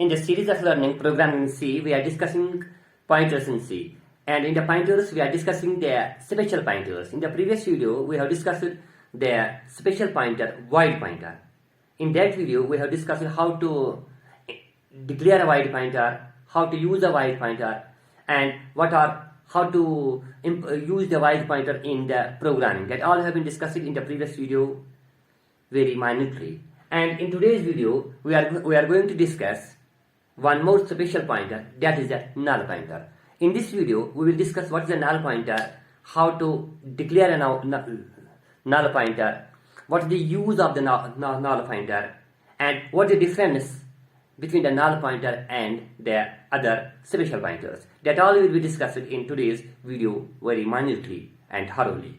In the series of learning programming in C, we are discussing pointers in C. And in the pointers, we are discussing the special pointers. In the previous video, we have discussed the special pointer, void pointer. In that video, we have discussed how to declare a void pointer, how to use a void pointer, and how to use the void pointer in the programming. That all have been discussed in the previous video very minutely. And in today's video, we are going to discuss one more special pointer, that is the null pointer. In this video, we will discuss what is a null pointer, how to declare a null pointer, what is the use of the null pointer, and what is the difference between the null pointer and the other special pointers. That all will be discussed in today's video very minutely and thoroughly.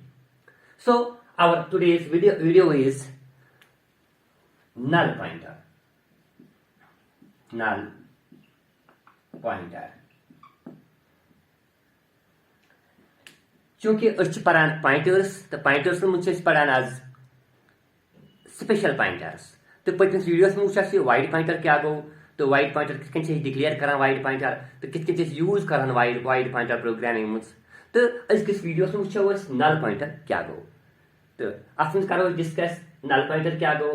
So our today's video is null pointer. Null pointer. चूंकि pointers, the pointers पढ़ान as special pointers. तो पत्नीस videos में उसे wide pointer क्या गो तो wide pointer किसके से declare करान wide pointer तो किसके से use करान wide pointer programming में तो इस किस videos में उसे null pointer क्या गो तो after करो discuss null pointer क्या गो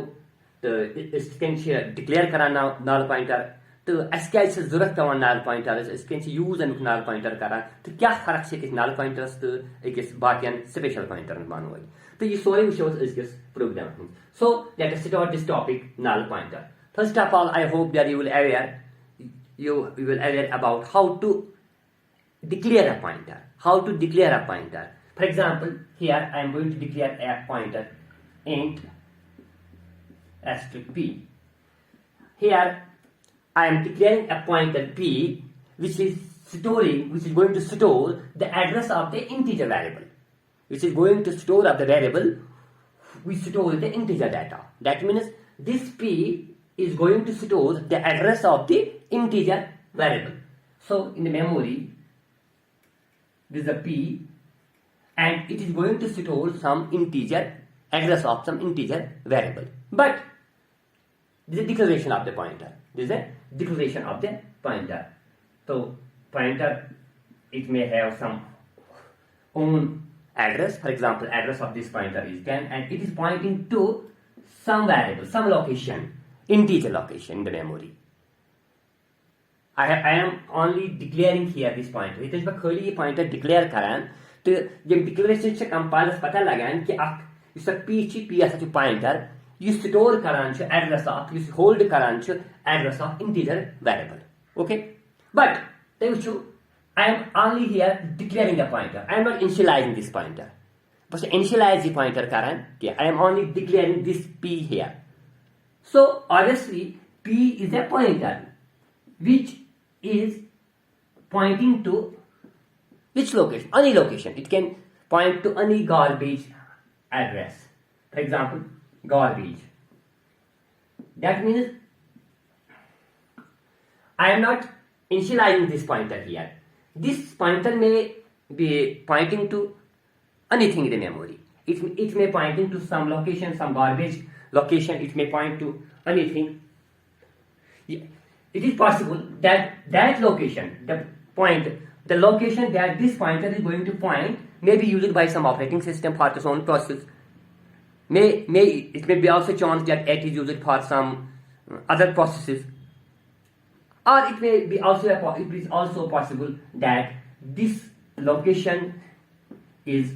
तो इसके से declare करान null pointer तो इसके ऐसे जरूरत का null pointer इसके से use and null pointer करान तो क्या फर्क है किस null pointers तो एक इस बाकियां special pointer में मानो तो ये सारे विषय इसके program में. So let us start this topic, null pointer. First of all, I hope that you will aware about how to declare a pointer. How to declare a pointer. For example, here I am going to declare a pointer int asterisk p. Here I am declaring a pointer p, which is going to store the address of the integer variable. Which is going to store of the variable we store the integer data. That means this p is going to store the address of the integer variable. So in the memory, this is a p, and it is going to store some integer address of some integer variable. But this is a declaration of the pointer. This is a declaration of the pointer. So pointer, it may have some own address. For example, address of this pointer is 10 and it is pointing to some variable, some location, integer location in the memory. I am only declaring here this pointer. It is because ये pointer declare करान तो जब declaration से compilers पता लगान कि आप इस p ऐसा जो pointer you store करान जो address of you hold करान जो address of integer variable. Okay, but the I am only here declaring a pointer. I am not initializing this pointer. But initialize the pointer karan, I am only declaring this p here. So obviously p is a pointer which is pointing to which location? Any location. It can point to any garbage address. For example, garbage. That means I am not initializing this pointer here. This pointer may be pointing to anything in the memory. It may pointing to some location, some garbage location. It may point to anything. It is possible that that location, the location that this pointer is going to point may be used by some operating system for its own process. It may be also chance that it is used for some other processes. Or it is also possible that this location is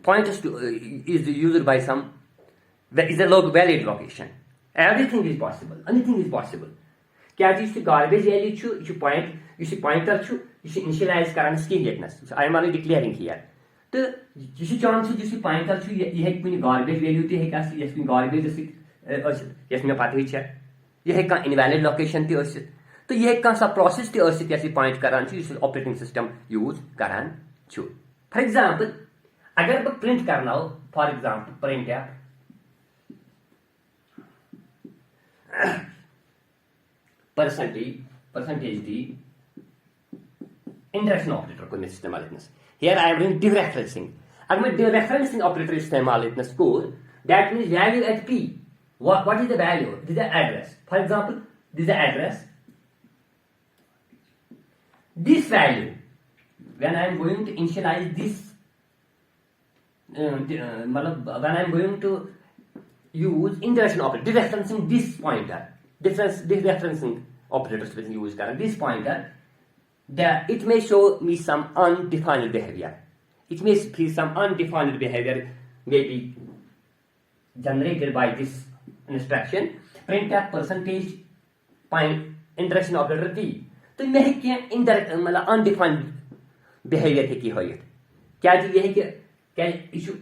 used by some is a valid location. Everything is possible. Anything is possible. क्या चीज़ garbage value you pointer you initialize current scheme yetness. I am only declaring here. तो जिस chance जिस pointer ये है कि garbage value तो है क्या ये garbage yes मैं पाते ही है यह का invalid location थी उस तो यह का सब process थी उस कैसे point करान चु इस operating system use करान चु. For example, अगर मैं print करना हो, for example, print है percentage d इंटरेक्शन ऑपरेटर को इस्तेमाल करना. Here I am doing dereferencing. अगर मैं dereferencing ऑपरेटर इस्तेमाल करना score, that means value at p What is the value? This is the address. For example, this is the address. This value, when I am going to initialize this, when I am going to use indirection operator, dereferencing this pointer, dereferencing operators will use this pointer, it may show me some undefined behavior. It may be some undefined behavior, maybe generated by this instruction. Printf percentage point indirection operator p. तो मैं क्या indirect मतलब undefined behavior है की होगी. क्या चीज़ ये है कि क्या issue?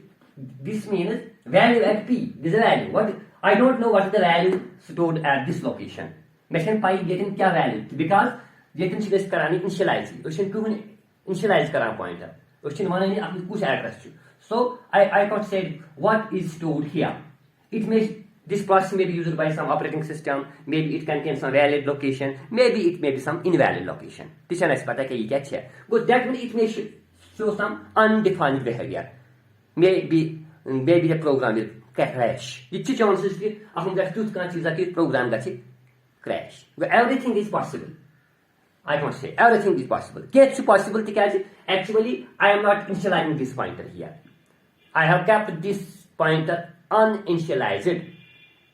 This means value at p. This is value. What I don't know what is the value stored at this location. मैं can pi getting क्या value? Because ये can चीज़ करानी initialize. उसने क्यों initialize करा pointer? उसने माना नहीं आपने कुछ address चु. So I can't say what is stored here. It may this process may be used by some operating system. Maybe it contains some valid location. Maybe it may be some invalid location. This is पता है कि ये क्या है. But that means it may show some undefined behavior. Maybe the program will crash. ये चीज़ chances कि हम जब चूज करना चीज़ कि program का crash. But everything is possible. I can't say everything is possible. It's possible because actually I am not initializing this pointer here. I have kept this pointer uninitialized.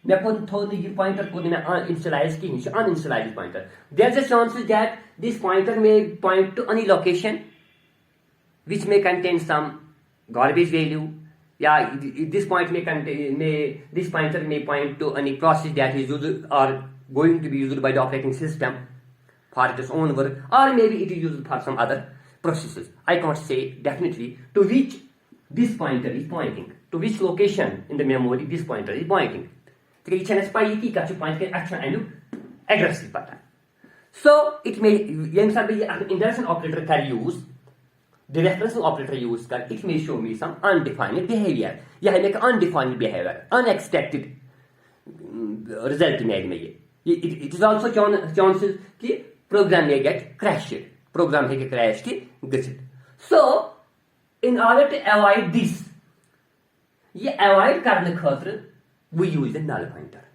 मैं कौन थोड़ी ये pointer को देना uninitialized की नहीं, uninitialized pointer. There's a chance that this pointer may point to any location which may contain some garbage value. Yeah, this point this pointer may point to any process that is used or going to be used by the operating system for its own work, or maybe it is used for some other processes. I can't say definitely to which this pointer is pointing, to which location in the memory this pointer is pointing. Address so it may indirection operator can use the reference operator use it may show me some undefined behavior. Make undefined behavior, unexpected result it is also chances that program may get crashed. Program may get crashed. So in order to avoid this, we use a null pointer.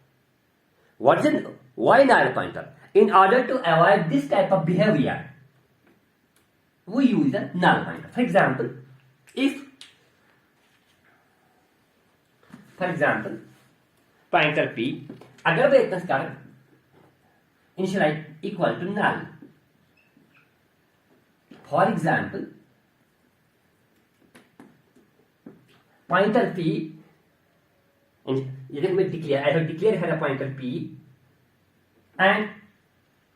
What is it? Why null pointer? In order to avoid this type of behavior, we use a null pointer. For example, pointer p, अगर मैं इतना कर initialize equal to null. For example, pointer p, and I have declared here a pointer p, and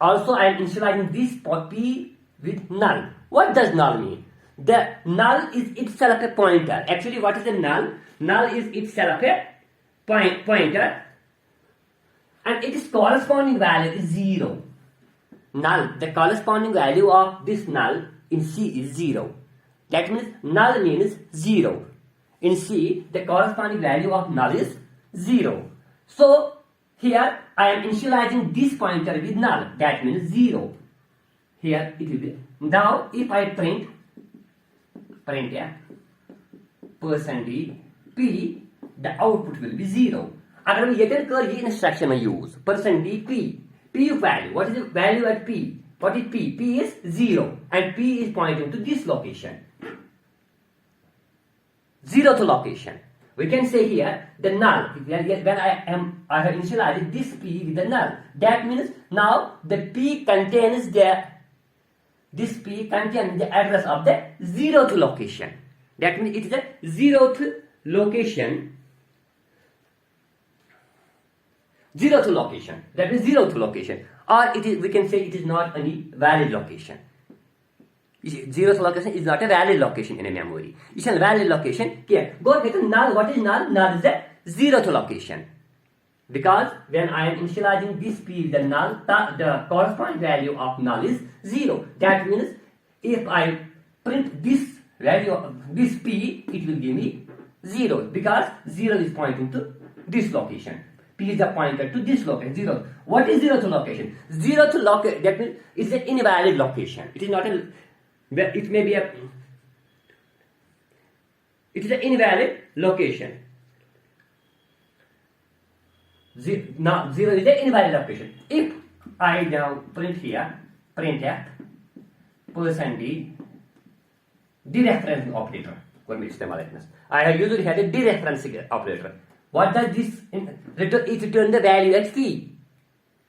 also I am initializing this p with null. What does null mean? The null is itself a pointer. Actually, what is the null? Null is itself a pointer, and its corresponding value is 0. Null, the corresponding value of this null in C is 0. That means null means 0. In C, the corresponding value of null is 0. So here I am initializing this pointer with null. That means 0. Here it will be. Now if I print %d p, the output will be 0. अगर मैं ये instruction में use %d p value. What is the value at p? What is p? P is 0 and p is pointing to this location. 0th location. We can say here the null. When I have initialized this p with the null. That means now the p contains the address of the 0th location. That means it is a 0th location. 0th location. That is 0th location. Or we can say it is not any valid location. 0th location is not a valid location in a memory. It's a valid location. Go get null. What is null? Null is the 0th location. Because when I am initializing this p, the null, the corresponding value of null is 0. That means if I print this value of this p, it will give me 0 because 0 is pointing to this location. P is the pointer to this location, 0. What is 0th location? 0th location, that means it's an invalid location. It is not a, it may be a, it is an invalid location. Now 0 is the invalid location. If I now print here, printf %d dereferencing operator. I have usually had a dereferencing operator. What does this return? It returns the value as p.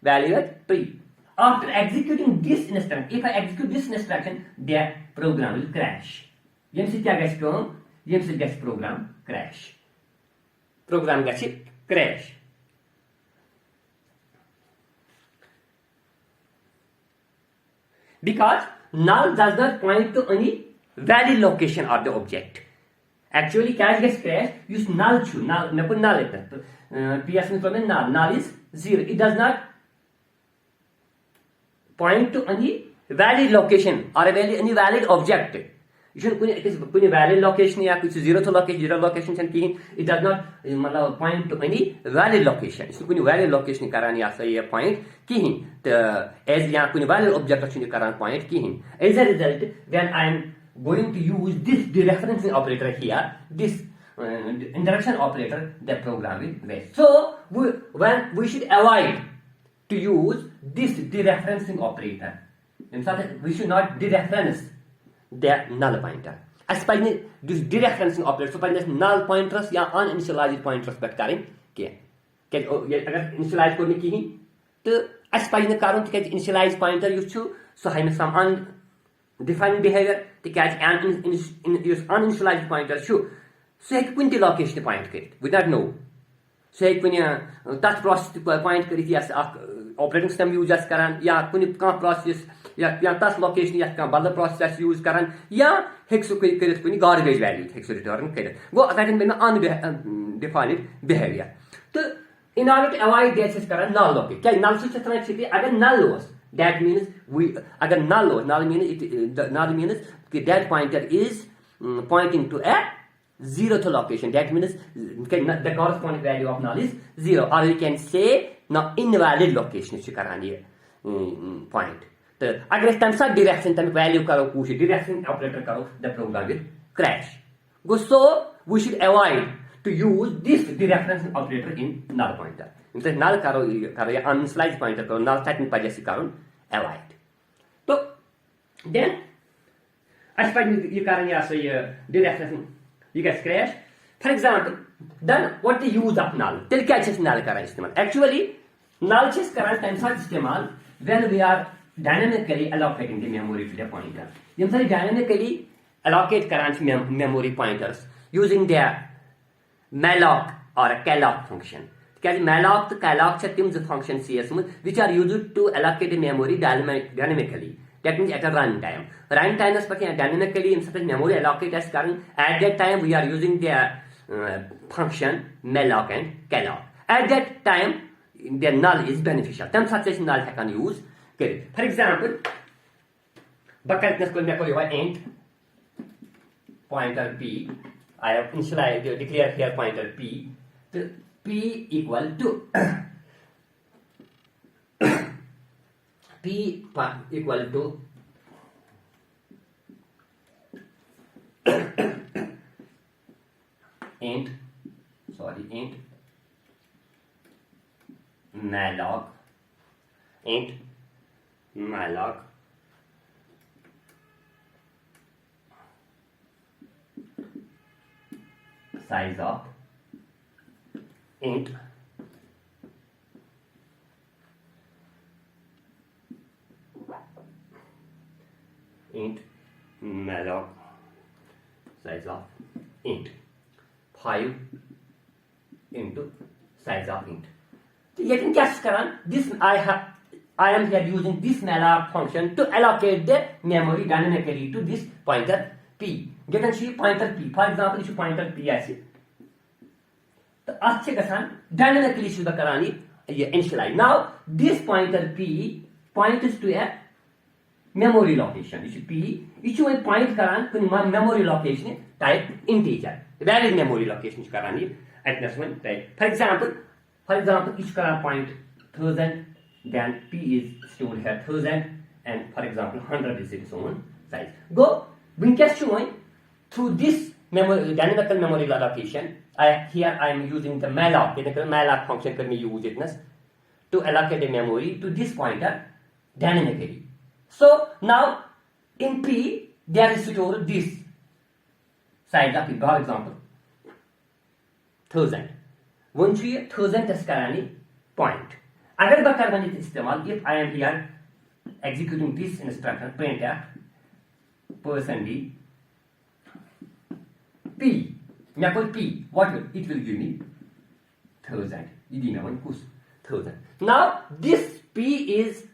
Value as p. After executing this instruction, if I execute this instruction, the program will crash. Program crash. Program gets crash. Because null does not point to any valid location of the object. Actually, cache gets crashed, use null to null. PS null. Null is 0. It does not point to any valid location or any valid object. You should put a valid location या कुछ zero location it does not point to any valid location. इसमें कोई valid location करानी या सही है point किहीं तो as यहाँ कोई valid object रखने कराना point किहीं. As a result, when I am going to use this dereferencing operator here, this indirection operator, the program will waste. So when we should avoid to use this dereferencing operator. We should not dereference the null pointer. Especially this dereferencing operator, so this null pointers या uninitialized pointers पर करें क्या? अगर initialize करने की ही तो especially कारण तो क्या initialized pointer use to so है some undefined behavior तो क्या use uninitialized pointer show so एक कुंती location point करें we don't know so एक कुन्या touch process point करें या operating system use करें या कुन्या कहाँ process या touch location या कहाँ बदल process use करें या हेक्सो करें कुन्या garbage value हेक्सो return करें वो अगर में undefined behavior तो in order to avoid that is करें null location क्या null से चलना चाहिए अगर null was that means अगर null was null means that pointer is pointing to a zeroth location. That means the corresponding value of null is 0. Or we can say now invalid location is point. So अगर इस time साथ direction तम value करो कुछ direction operator करो the program will crash. So we should avoid to use this dereferencing operator in null pointer. Instead null करो या uninitialized pointer करो null setting पर जैसे करो avoid. So then as far as you can dereferencing you get crash. For example, then what the use of null? Till क्या चीज़ null करा इस्तेमाल? Actually, null चीज़ करा time साथ इस्तेमाल when we are dynamically allocating the memory to the pointer. जब सारी dynamically allocate करा memory pointers using their malloc or a calloc function. क्या malloc तो calloc से तीन function CS which are used to allocate the memory dynamically. That means at a runtime. Runtime is dynamically in such memory allocate as current. At that time we are using the function malloc and calloc. At that time the null is beneficial. Then such as null I can use. Okay. For example, bucket int pointer p. I have initialized declare here pointer p. So p equal to p equal to int malloc size of int malloc size of int 5 into size of int. So you can guess this I am here using this malloc function to allocate the memory dynamically to this pointer p. You can see pointer p. For example, if you pointer p ऐसे तो अच्छे कसान dynamically शुद्ध करानी ये initialize. Now this pointer p points to a memory location. This p each one point karan kun memory location type integer. Valid memory location karani at this one type. For example, each karan point 1000, then p is stored here 1000, and for example 100 is its own size. Go winkest through this dynamical memory allocation. Here I am using the malloc. Malloc function can be used to allocate a memory to this pointer dynamically. So now in P there is stored this side of P. For example, 1000. Once we 1000 test karani point. Agar ba karani istemal, if I am here executing this instruction printf %d P. P. What will it will give me 1000. 1000. Now this P is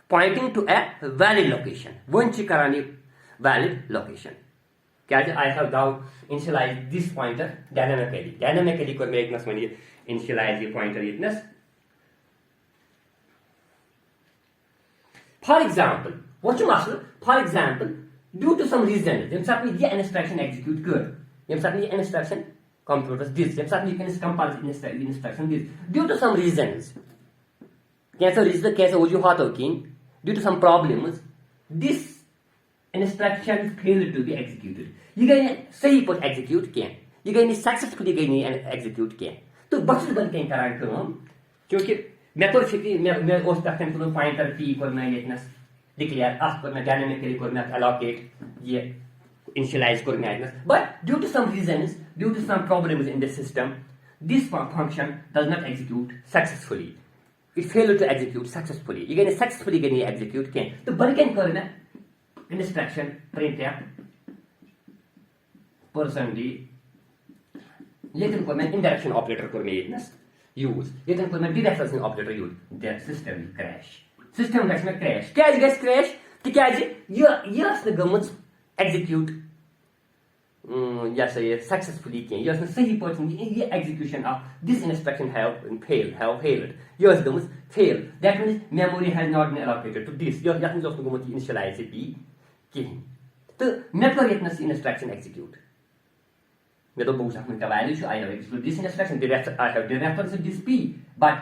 pointing to a valid location. Once you karani valid location. I have now initialized this pointer dynamically. Dynamically could make us when you initialize the pointer itness. For example, what you must for example, due to some reason, then suddenly the instruction execute good. Then suddenly instruction computers this. Then suddenly you can compile instruction this. Due to some reasons, due to some problems, this instruction failed to be executed. You can say put execute can. You can successfully execute can. तो बच्चे बन के कराएं तो हम क्योंकि मैं तो शिकी मैं उस तक को पॉइंटर p को मैं इतना declare as को मैं dynamically को मैं allocate ये initialize को मैं इतना but due to some reasons, due to some problems in the system, this function does not execute successfully. It failed to execute successfully. You can successfully execute can. तो बन के करना instruction printf %d लेकिन को मैं indirection operator को मैं इतना use लेकिन को मैं direction operator use the system crash में crash क्या है crash तो क्या है ये असली गमत execute या सही successfully किया ये असली सही पर्सन ये execution of this instruction have failed ये असली गमत fail that means memory has not been allocated to this ये असली गमत initialize p किया तो मैं कर इतना instruction execute मैं तो बहुत सारे का value I have executed this instruction I have the reference to this p but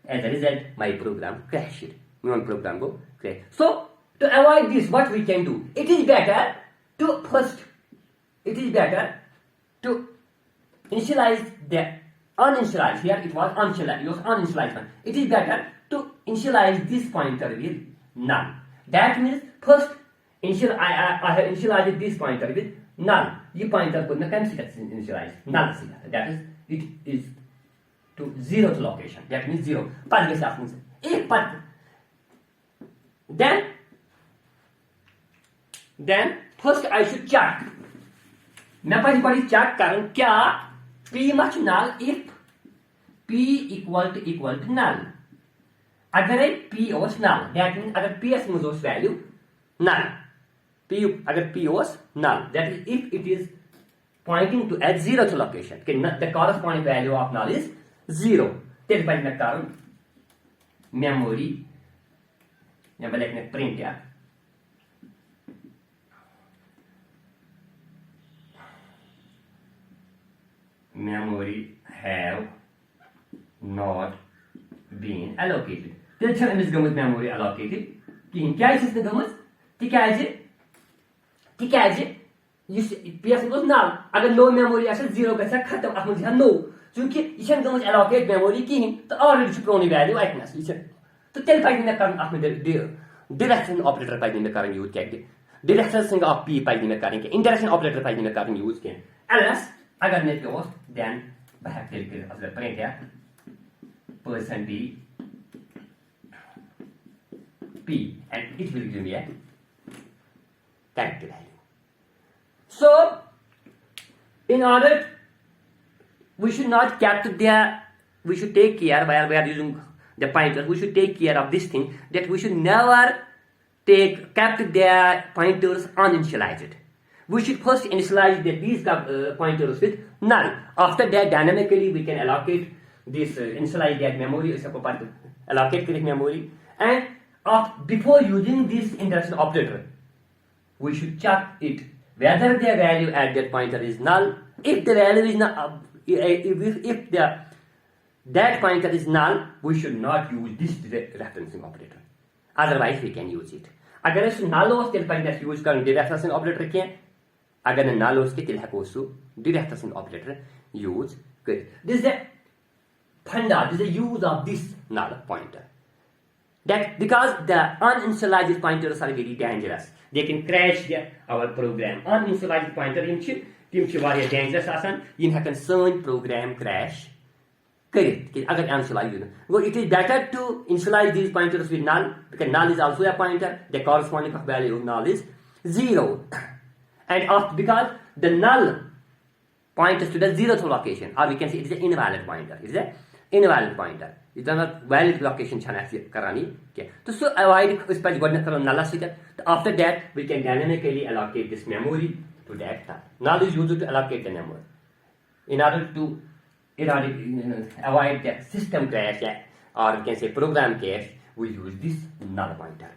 as a result my program crashed my program go crash. So to avoid this what we can do, it is better to initialize the uninitialize. Here it was uninitialized one. It is better to initialize this pointer with null. That means first I have initialized this pointer with null. ये pointer को मैं कैसे initialize null से that is it is to 0th location. That means 0. पर कैसे आपने एक पर then first I should check. मैं पहले check करूँ क्या p must null if p equal to null. अगर p was null, that means अगर p is most value null. अगर p was null, that is if it is pointing to a 0th location. The corresponding value of null is 0. Then by मैं करूँ memory यहाँ पर लिखने print या memory have not been allocated. Then छन इस गमत memory allocated कि क्या है इसने गमत तिकाजे यस PS was null अगर no memory ऐसे 0 गसा खत्म आप मुझे no क्योंकि इशन गमत allocate memory की तो already supprone value आइकनस इशन तो तेल पाइने में करन आप में direction operator पाइने में करन यूज क्या direction सिंग ऑफ p पाइने में करेंगे indirection operator पाइने में करन यूज क्या else अगर नेट के was then बाहर तेल के अगर print या %d p and it will give me a correct value. So in order we should not capture there, we should take care while we are using the pointer, we should take care of this thing that we should never capture their pointers uninitialized. We should first initialize these pointers with null. After that, dynamically we can allocate this initialize that memory, allocate correct memory, and before using this indirection operator, we should check it whether the value at that pointer is null. If the value is not, if that pointer is null, we should not use this referencing operator. Otherwise, we can use it. अगर इस null हो तो pointer use करें referencing operator क्या? अगर null ओस के तिल हको सु direct sin operator use कर. This is the funda, this is the use of this null pointer. That because the uninitialized pointers are very dangerous, they can crash our program. Uninitialized pointer tim chi varia dangerous asan, yim hekan sun program crash karit agar uninitialize. Well, it is better to initialize these pointers with null, because null is also a pointer. The corresponding value of null is 0, and because the null points to the 0th location, or we can say it is an invalid pointer. It is an invalid pointer. It is not valid location karani. Okay. So avoid null. After that, we can dynamically allocate this memory to that time. Null is used to allocate the memory. In order to avoid the system crash, or we can say program crash, we use this null pointer.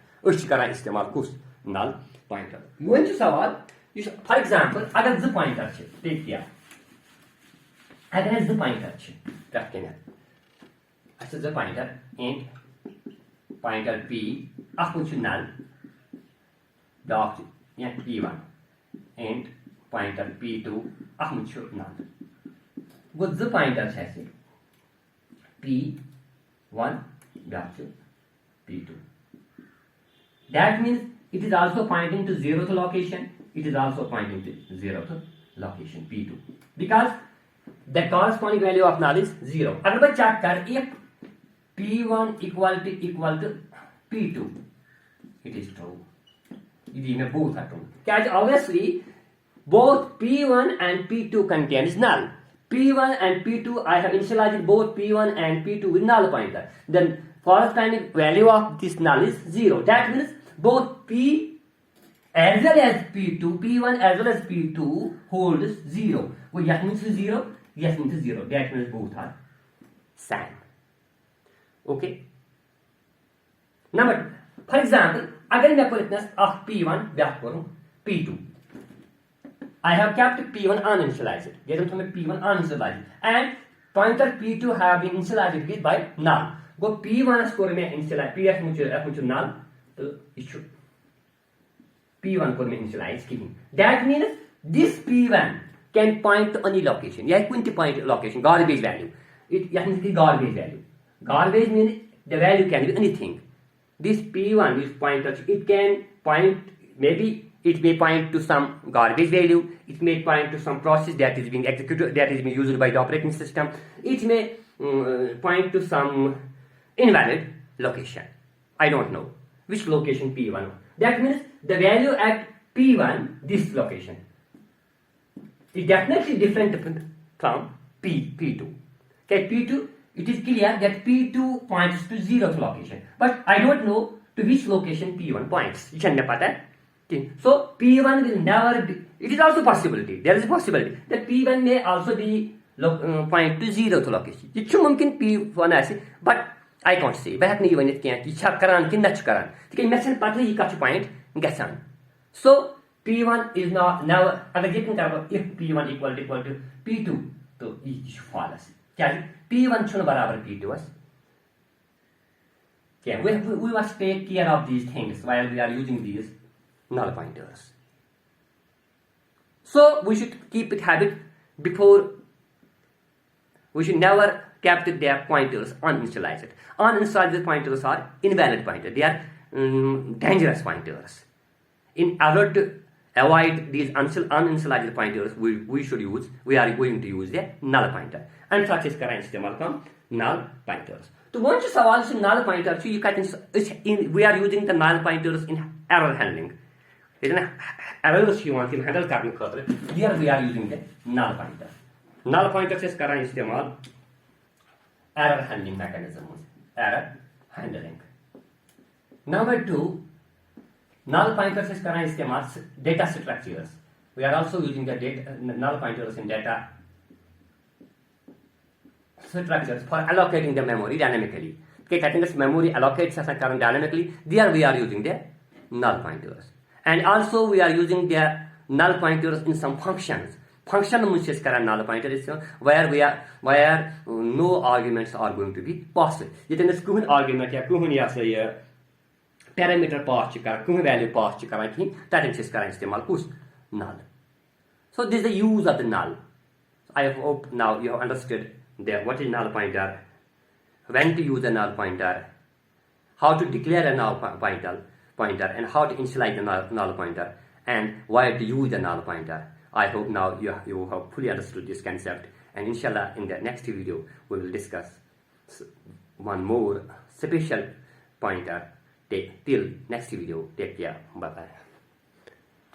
Null pointer. Going to सवाल, for example, अगर the pointer take here. अगर the pointer रखते हैं. As the pointer and pointer p, अकुछ null dot p1 and pointer p2 अकुछ null. What the pointer says p1 dot p2. That means it is also pointing to 0th location. It is also pointing to 0th location p2, because the corresponding value of null is 0. अगर मैं check कर if p1 equal to p2, it is true. These both are true. Because obviously both p1 and p2 contains null. p1 and p2, I have initialized both p1 and p2 with null pointer. Then corresponding value of this null is 0. That means both p as well as p2, p1 as well as p2 holds 0. Well, yes means 0, yes means 0. That means both are same. Okay. Number, for example, अगर मैं politeness of p1 back करूँ p2, I have kept p1 uninitialized. Get them from p1 uninitialized, and pointer p2 have been initialized with by null. Go p1 score में initialize ps मुझे null तो issue p1 को मैं initialize की. That means this p1 can point to any location. यह कोई point location garbage value. It means garbage value. Garbage means the value can be anything. This p1 is pointer. It can point, maybe it may point to some garbage value. It may point to some process that is being executed, that is being used by the operating system. It may point to some invalid location. I don't know which location p1. That means the value at p1, this location, is definitely different from p2. Okay, p2, it is clear that p2 points to 0th location, but I don't know to which location p1 points. Okay. So p1 will never be, it is also possibility, there is a possibility that p1 may also be point to 0th location. It should mumkin p1 ऐसे, but I can't say. Back नहीं बने क्या कि छाप करान कि नच करान. ठीक है, मैं सिर्फ पता ही काच point गसान. So p1 is not now. अगर ये करो if p1 equal to p2 तो ये false. क्या p1 छुन बराबर p2 है. क्या we must take care of these things while we are using these null pointers. So we should keep it habit before. We should never kept their pointers uninitialized. Uninitialized pointers are invalid pointers. They are dangerous pointers. In order to avoid these uninitialized pointers, we are going to use the null pointer. And such is null pointers. So once you solve null pointers, we are using the null pointers in error handling. Errors you want to handle here we are using the null pointer. Null pointers is error handling mechanism. Error handling. Number 2, null pointers is data structures. We are also using the null pointers in data structures for allocating the memory dynamically. Okay, I think this memory allocates dynamically. There we are using the null pointers. And also we are using the null pointers in some functions. Function null pointer is where no arguments are going to be passed. Yet in this argument ya parameter pass value pass that is null. So this is the use of the null. I hope now you have understood what is null pointer, when to use a null pointer, how to declare a null pointer, and how to initialize the null pointer, and why to use the null pointer. I hope now you have fully understood this concept, and inshallah in the next video we will discuss one more special pointer. Till next video, take care, bye bye.